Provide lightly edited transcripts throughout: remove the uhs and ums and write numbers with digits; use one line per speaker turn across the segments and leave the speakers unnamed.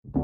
In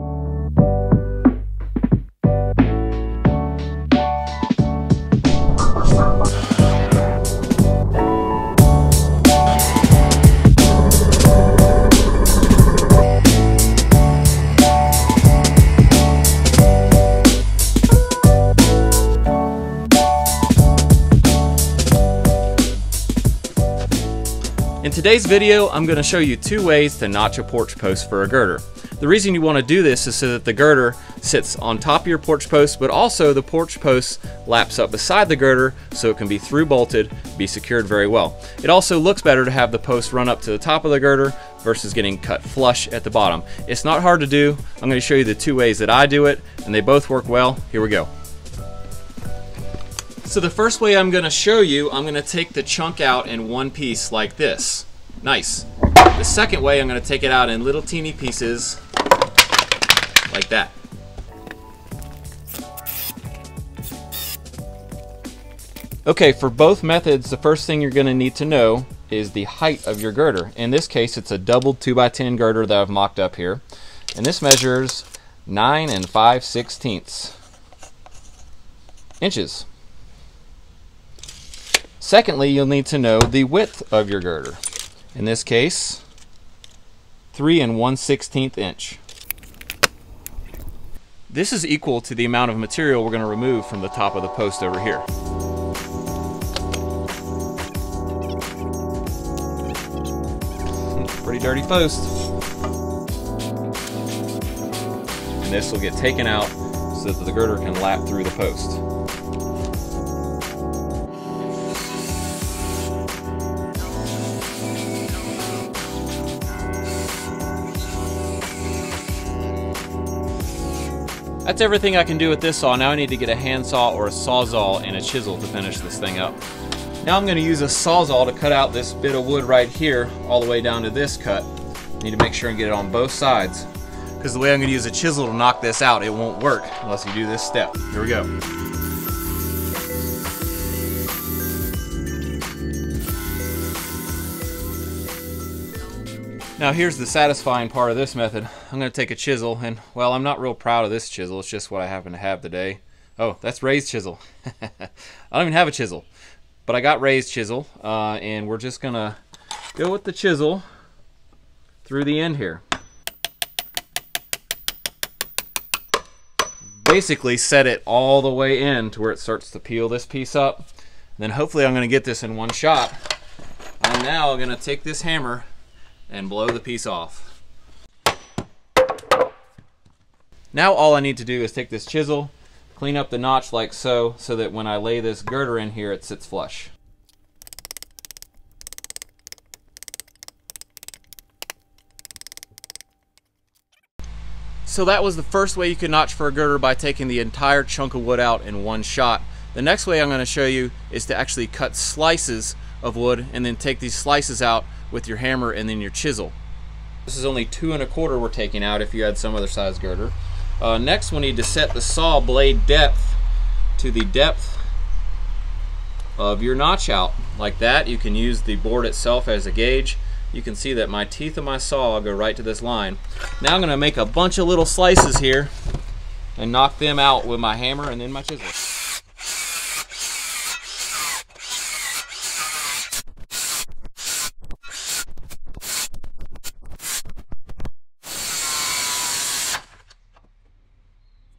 today's video, I'm going to show you two ways to notch a porch post for a girder. The reason you want to do this is so that the girder sits on top of your porch post, but also the porch post laps up beside the girder so it can be through bolted, be secured very well. It also looks better to have the post run up to the top of the girder versus getting cut flush at the bottom. It's not hard to do. I'm going to show you the two ways that I do it, and they both work well. Here we go. So the first way I'm going to show you, I'm going to take the chunk out in one piece like this. Nice. The second way, I'm going to take it out in little teeny pieces like that. Okay, for both methods, the first thing you're going to need to know is the height of your girder. In this case, it's a doubled 2x10 girder that I've mocked up here. And this measures 9 5/16 inches. Secondly, you'll need to know the width of your girder. In this case, 3 1/16 inch. This is equal to the amount of material we're going to remove from the top of the post over here. Pretty dirty post. And this will get taken out so that the girder can lap through the post. That's everything I can do with this saw. Now I need to get a handsaw or a sawzall and a chisel to finish this thing up. Now I'm going to use a sawzall to cut out this bit of wood right here all the way down to this cut. Need to make sure and get it on both sides, because the way I'm going to use a chisel to knock this out, it won't work unless you do this step. Here we go. Now here's the satisfying part of this method. I'm going to take a chisel, and well, I'm not real proud of this chisel. It's just what I happen to have today. Oh, that's Ray's chisel. I don't even have a chisel, but I got Ray's chisel, and we're just going to go with the chisel through the end here. Basically set it all the way in to where it starts to peel this piece up. And then hopefully I'm going to get this in one shot. I'm now going to take this hammer and blow the piece off. Now all I need to do is take this chisel, clean up the notch like so that when I lay this girder in here, it sits flush. So that was the first way you can notch for a girder, by taking the entire chunk of wood out in one shot. The next way I'm going to show you is to actually cut slices of wood and then take these slices out with your hammer and then your chisel. This is only 2 1/4 we're taking out if you had some other size girder. Next we'll need to set the saw blade depth to the depth of your notch out. Like that. You can use the board itself as a gauge. You can see that my teeth of my saw go right to this line. Now I'm going to make a bunch of little slices here and knock them out with my hammer and then my chisel.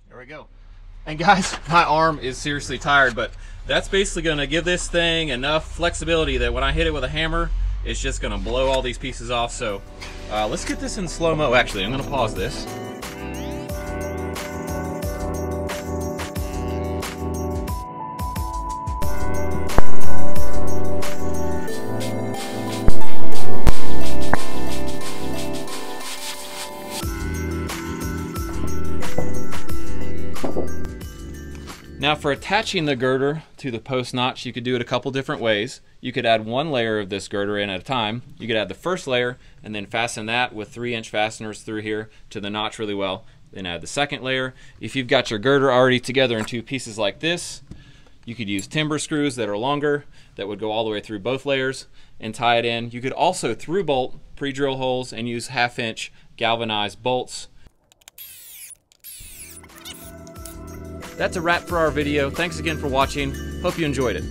There we go. And guys, my arm is seriously tired, but that's basically going to give this thing enough flexibility that when I hit it with a hammer, it's just going to blow all these pieces off. So let's get this in slow-mo. Actually, I'm going to pause this. Now for attaching the girder to the post notch, you could do it a couple different ways. You could add one layer of this girder in at a time. You could add the first layer and then fasten that with 3-inch fasteners through here to the notch really well. Then add the second layer. If you've got your girder already together in two pieces like this, you could use timber screws that are longer that would go all the way through both layers and tie it in. You could also through bolt pre-drill holes and use 1/2-inch galvanized bolts. That's a wrap for our video. Thanks again for watching. Hope you enjoyed it.